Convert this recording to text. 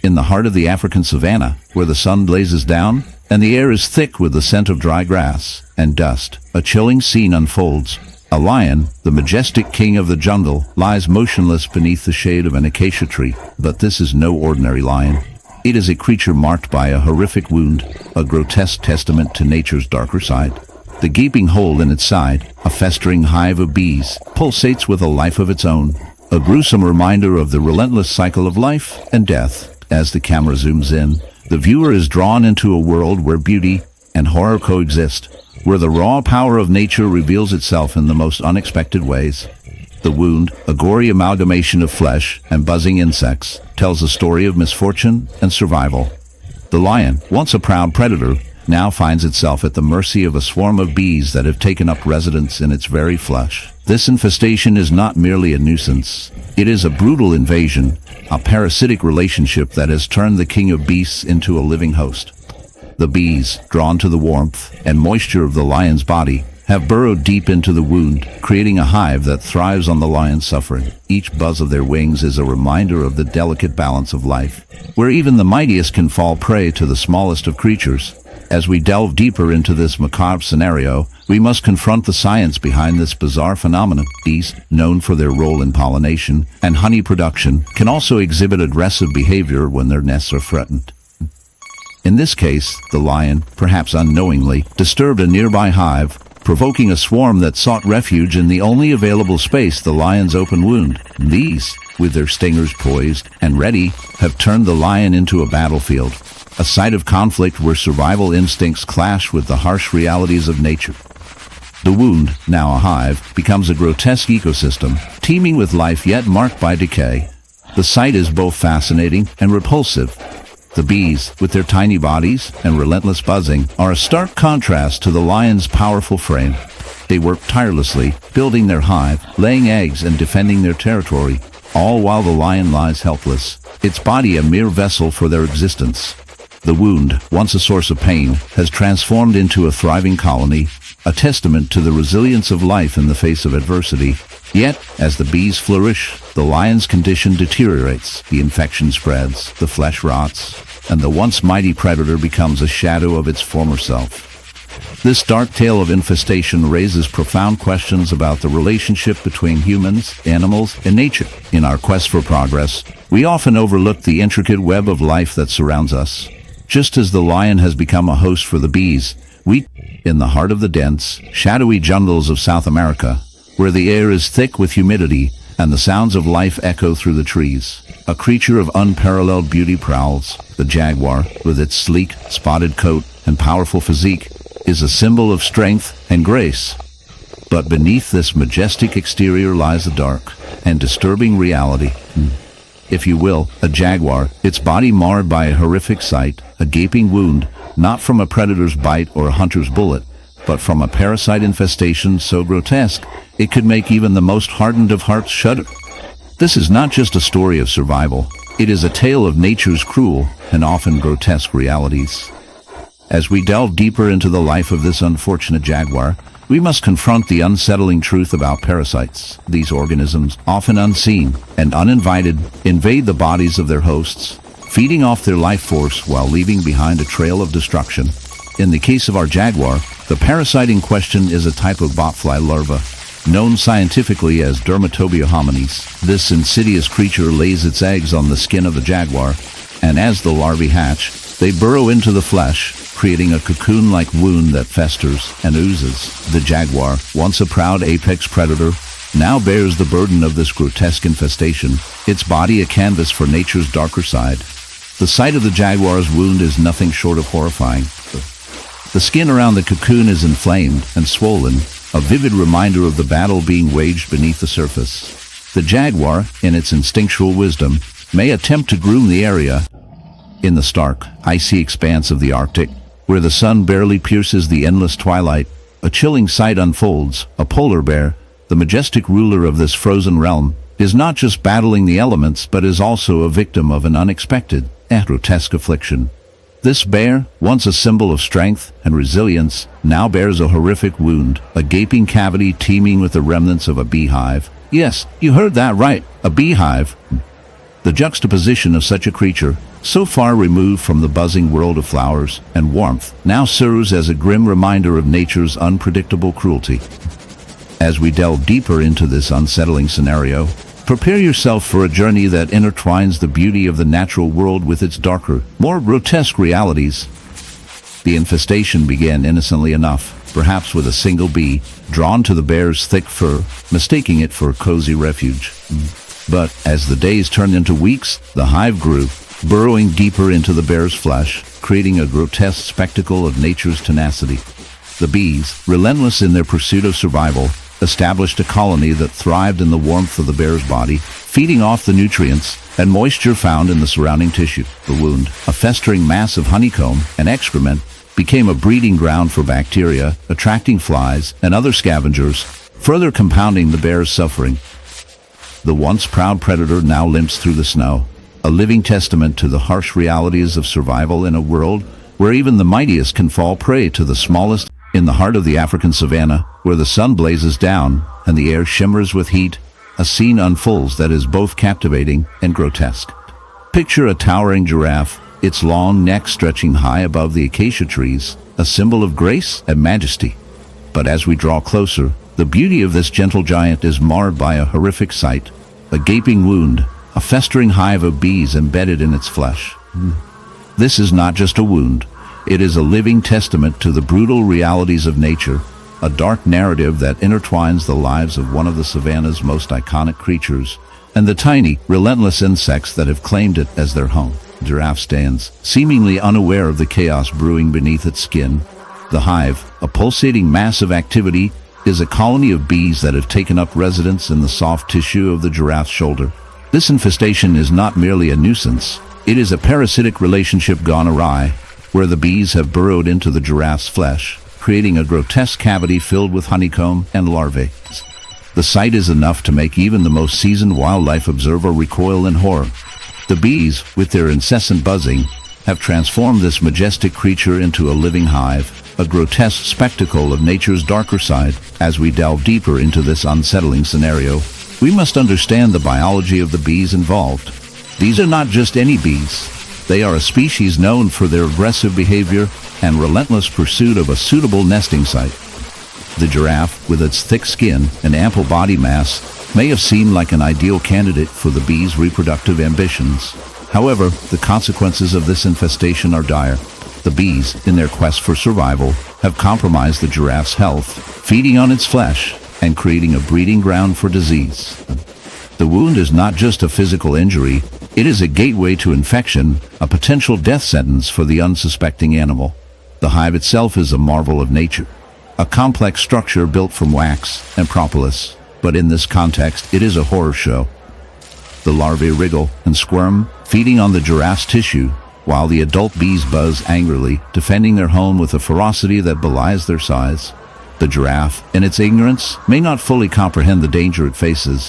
In the heart of the African savanna, where the sun blazes down, and the air is thick with the scent of dry grass and dust, a chilling scene unfolds. A lion, the majestic king of the jungle, lies motionless beneath the shade of an acacia tree. But this is no ordinary lion. It is a creature marked by a horrific wound, a grotesque testament to nature's darker side. The gaping hole in its side, a festering hive of bees, pulsates with a life of its own, a gruesome reminder of the relentless cycle of life and death. As the camera zooms in, the viewer is drawn into a world where beauty and horror coexist, where the raw power of nature reveals itself in the most unexpected ways. The wound, a gory amalgamation of flesh and buzzing insects, tells a story of misfortune and survival. The lion, once a proud predator, now finds itself at the mercy of a swarm of bees that have taken up residence in its very flesh. This infestation is not merely a nuisance. It is a brutal invasion, a parasitic relationship that has turned the king of beasts into a living host. The bees, drawn to the warmth and moisture of the lion's body, have burrowed deep into the wound, creating a hive that thrives on the lion's suffering. Each buzz of their wings is a reminder of the delicate balance of life, where even the mightiest can fall prey to the smallest of creatures. As we delve deeper into this macabre scenario, we must confront the science behind this bizarre phenomenon. Bees, known for their role in pollination and honey production, can also exhibit aggressive behavior when their nests are threatened. In this case, the lion, perhaps unknowingly, disturbed a nearby hive, provoking a swarm that sought refuge in the only available space, the lion's open wound. These, with their stingers poised and ready, have turned the lion into a battlefield, a site of conflict where survival instincts clash with the harsh realities of nature. The wound, now a hive, becomes a grotesque ecosystem, teeming with life yet marked by decay. The sight is both fascinating and repulsive. The bees, with their tiny bodies and relentless buzzing, are a stark contrast to the lion's powerful frame. They work tirelessly, building their hive, laying eggs and defending their territory, all while the lion lies helpless, its body a mere vessel for their existence. The wound, once a source of pain, has transformed into a thriving colony, a testament to the resilience of life in the face of adversity. Yet, as the bees flourish, the lion's condition deteriorates, the infection spreads, the flesh rots, and the once mighty predator becomes a shadow of its former self. This dark tale of infestation raises profound questions about the relationship between humans, animals, and nature. In our quest for progress, we often overlook the intricate web of life that surrounds us. Just as the lion has become a host for the bees, in the heart of the dense, shadowy jungles of South America, where the air is thick with humidity and the sounds of life echo through the trees, a creature of unparalleled beauty prowls. The jaguar, with its sleek, spotted coat and powerful physique, is a symbol of strength and grace. But beneath this majestic exterior lies a dark and disturbing reality. If you will, a jaguar, its body marred by a horrific sight, a gaping wound, not from a predator's bite or a hunter's bullet, but from a parasite infestation so grotesque it could make even the most hardened of hearts shudder. This is not just a story of survival, it is a tale of nature's cruel and often grotesque realities. As we delve deeper into the life of this unfortunate jaguar, we must confront the unsettling truth about parasites. These organisms, often unseen and uninvited, invade the bodies of their hosts, feeding off their life force while leaving behind a trail of destruction. In the case of our jaguar, the parasite in question is a type of botfly larva, known scientifically as Dermatobia hominis. This insidious creature lays its eggs on the skin of the jaguar, and as the larvae hatch, they burrow into the flesh, creating a cocoon-like wound that festers and oozes. The jaguar, once a proud apex predator, now bears the burden of this grotesque infestation, its body a canvas for nature's darker side. The sight of the jaguar's wound is nothing short of horrifying. The skin around the cocoon is inflamed and swollen, a vivid reminder of the battle being waged beneath the surface. The jaguar, in its instinctual wisdom, may attempt to groom the area. In the stark, icy expanse of the Arctic, where the sun barely pierces the endless twilight, a chilling sight unfolds. A polar bear, the majestic ruler of this frozen realm, is not just battling the elements but is also a victim of an unexpected, grotesque affliction. This bear, once a symbol of strength and resilience, now bears a horrific wound, a gaping cavity teeming with the remnants of a beehive. Yes, you heard that right, a beehive. The juxtaposition of such a creature, so far removed from the buzzing world of flowers and warmth, now serves as a grim reminder of nature's unpredictable cruelty. As we delve deeper into this unsettling scenario, prepare yourself for a journey that intertwines the beauty of the natural world with its darker, more grotesque realities. The infestation began innocently enough, perhaps with a single bee, drawn to the bear's thick fur, mistaking it for cozy refuge. But as the days turned into weeks, the hive grew, burrowing deeper into the bear's flesh, creating a grotesque spectacle of nature's tenacity. The bees, relentless in their pursuit of survival, established a colony that thrived in the warmth of the bear's body, feeding off the nutrients and moisture found in the surrounding tissue. The wound, a festering mass of honeycomb and excrement, became a breeding ground for bacteria, attracting flies and other scavengers, further compounding the bear's suffering. The once proud predator now limps through the snow, a living testament to the harsh realities of survival in a world where even the mightiest can fall prey to the smallest. In the heart of the African savanna, where the sun blazes down and the air shimmers with heat, a scene unfolds that is both captivating and grotesque. Picture a towering giraffe, its long neck stretching high above the acacia trees, a symbol of grace and majesty. But as we draw closer, the beauty of this gentle giant is marred by a horrific sight: a gaping wound, a festering hive of bees embedded in its flesh. This is not just a wound. It is a living testament to the brutal realities of nature, a dark narrative that intertwines the lives of one of the savanna's most iconic creatures and the tiny, relentless insects that have claimed it as their home. Giraffe stands, seemingly unaware of the chaos brewing beneath its skin. The hive, a pulsating mass of activity, is a colony of bees that have taken up residence in the soft tissue of the giraffe's shoulder. This infestation is not merely a nuisance. It is a parasitic relationship gone awry, where the bees have burrowed into the giraffe's flesh, creating a grotesque cavity filled with honeycomb and larvae. The sight is enough to make even the most seasoned wildlife observer recoil in horror. The bees, with their incessant buzzing, have transformed this majestic creature into a living hive, a grotesque spectacle of nature's darker side. As we delve deeper into this unsettling scenario, we must understand the biology of the bees involved. These are not just any bees. They are a species known for their aggressive behavior and relentless pursuit of a suitable nesting site. The giraffe, with its thick skin and ample body mass, may have seemed like an ideal candidate for the bees' reproductive ambitions. However, the consequences of this infestation are dire. The bees, in their quest for survival, have compromised the giraffe's health, feeding on its flesh and creating a breeding ground for disease. The wound is not just a physical injury. It is a gateway to infection, a potential death sentence for the unsuspecting animal. The hive itself is a marvel of nature, a complex structure built from wax and propolis, but in this context it is a horror show. The larvae wriggle and squirm, feeding on the giraffe's tissue, while the adult bees buzz angrily, defending their home with a ferocity that belies their size. The giraffe, in its ignorance, may not fully comprehend the danger it faces,